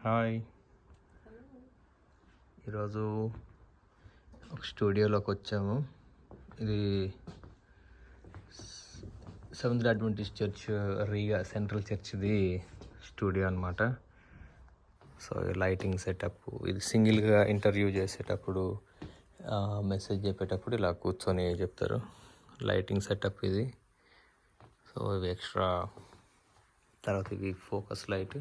Hi, ఈరోజు ఒక స్టూడియోలోకి వచ్చాము. ఇది Seventh Adventist Church Riga central చర్చ్ది స్టూడియో అనమాట. సో లైటింగ్ సెటప్, ఇది సింగిల్గా ఇంటర్వ్యూ చేసేటప్పుడు మెసేజ్ చెప్పేటప్పుడు ఇలా కూర్చొని చెప్తారు. లైటింగ్ సెటప్ ఇది. సో ఇవి ఎక్స్ట్రా, తర్వాత ఇవి ఫోకస్ లైట్,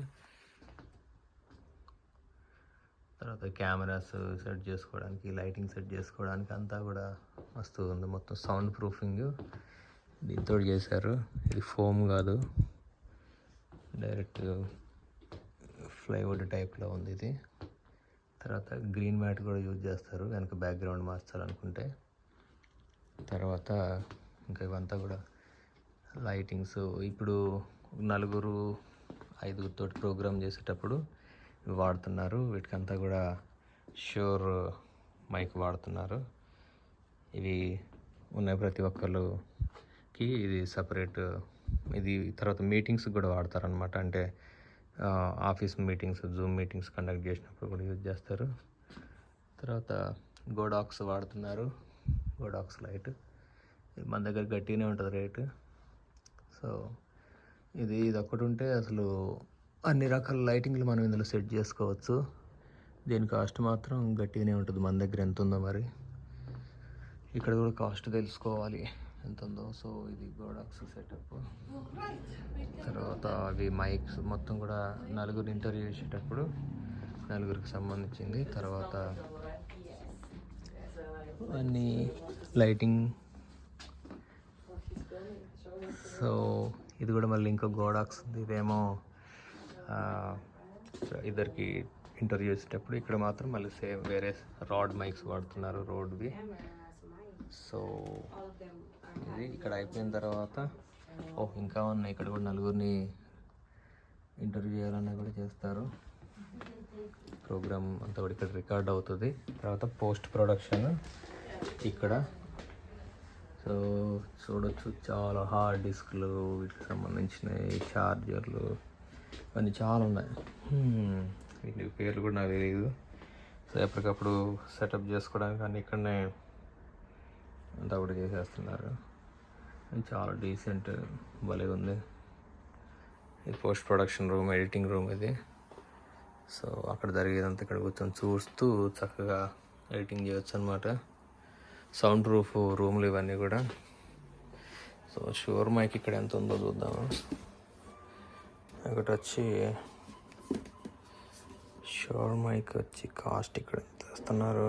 తర్వాత కెమెరాస్ సెట్ చేసుకోవడానికి, లైటింగ్ సెట్ చేసుకోవడానికి అంతా కూడా మస్తు ఉంది. మొత్తం సౌండ్ ప్రూఫింగ్ దీంతో చేశారు. ఇది ఫోమ్ కాదు, డైరెక్ట్ ఫ్లైవుడ్ టైప్లో ఉంది ఇది. తర్వాత గ్రీన్ మ్యాట్ కూడా యూజ్ చేస్తారు వెనక బ్యాక్గ్రౌండ్ మార్చాలనుకుంటే. తర్వాత ఇంకా ఇవంతా కూడా లైటింగ్స్. ఇప్పుడు 4-5 తోటి ప్రోగ్రామ్ చేసేటప్పుడు ఇవి వాడుతున్నారు. వీటికంతా కూడా షూర్ మైక్ వాడుతున్నారు. ఇవి ఉన్నాయి ప్రతి ఒక్కరికి. ఇది సపరేట్. ఇది తర్వాత మీటింగ్స్ కూడా వాడతారనమాట. అంటే office meetings, Zoom meetings conduct చేసినప్పుడు కూడా యూజ్ చేస్తారు. తర్వాత గోడాక్స్ వాడుతున్నారు. గోడాక్స్ లైట్ మన దగ్గర గట్టిగానే ఉంటుంది రేటు. సో ఇది ఒక్కటి ఉంటే అసలు అన్ని రకాల లైటింగ్లు మనం ఇందులో సెట్ చేసుకోవచ్చు. దీని కాస్ట్ మాత్రం గట్టిగానే ఉంటుంది. మన దగ్గర ఎంత ఉందో మరి ఇక్కడ కూడా కాస్ట్ తెలుసుకోవాలి ఎంత ఉందో. సో ఇది గోడాక్స్ సెటప్. తర్వాత అవి మైక్స్ మొత్తం కూడా 4 ఇంటర్వ్యూ చేసేటప్పుడు 4కి సంబంధించింది. తర్వాత అన్నీ లైటింగ్. సో ఇది కూడా మళ్ళీ ఇంకో గోడాక్స్ ఉంది. ఇదేమో ఇద్దరికి ఇంటర్వ్యూ చేసేటప్పుడు. ఇక్కడ మాత్రం మళ్ళీ సేమ్ వేరే రాడ్ మైక్స్ వాడుతున్నారు, రోడ్వి. సో ఇది ఇక్కడ అయిపోయిన తర్వాత ఇంకా ఉన్నాయి. ఇక్కడ కూడా 4 ఇంటర్వ్యూ చేయాలన్నా కూడా చేస్తారు. ప్రోగ్రామ్ అంతా కూడా ఇక్కడ రికార్డ్ అవుతుంది. తర్వాత పోస్ట్ ప్రొడక్షన్ ఇక్కడ. సో చూడొచ్చు, చాలా హార్డ్ డిస్క్లు, వీటికి సంబంధించినవి, ఛార్జర్లు, ఇవన్నీ చాలా ఉన్నాయి. వీటి పేర్లు కూడా నాకు తెలియదు. సో ఎప్పటికప్పుడు సెటప్ చేసుకోవడానికి అన్నీ ఇక్కడనే అంతా కూడా చేసేస్తున్నారు. చాలా డీసెంట్, భలే ఉంది. ఇది post production room, editing room ఇది. సో అక్కడ జరిగేదంతా ఇక్కడ కూర్చొని చూస్తూ చక్కగా ఎడిటింగ్ చేయొచ్చు అనమాట. సౌండ్ ప్రూఫ్ రూమ్లు ఇవన్నీ కూడా. సో షూర్ మైక్ ఇక్కడ ఎంత ఉందో చూద్దాము. ఒకటి వచ్చి షూర్ మైక్ వచ్చి కాస్ట్ ఇక్కడ ఎంత ఇస్తున్నారు.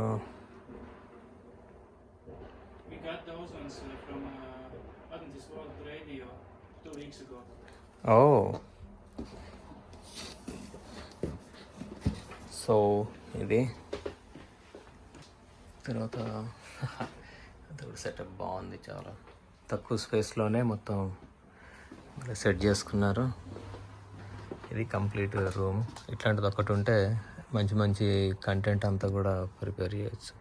సో ఇది తర్వాత సెటప్ బాగుంది. చాలా తక్కువ స్పేస్లోనే మొత్తం సెట్ చేసుకున్నారు. ఇది కంప్లీట్ రూమ్. ఇట్లాంటిది ఒకటి ఉంటే మంచి మంచి కంటెంట్ అంతా కూడా ప్రిపేర్ చేయొచ్చు.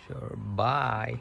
Sure, bye.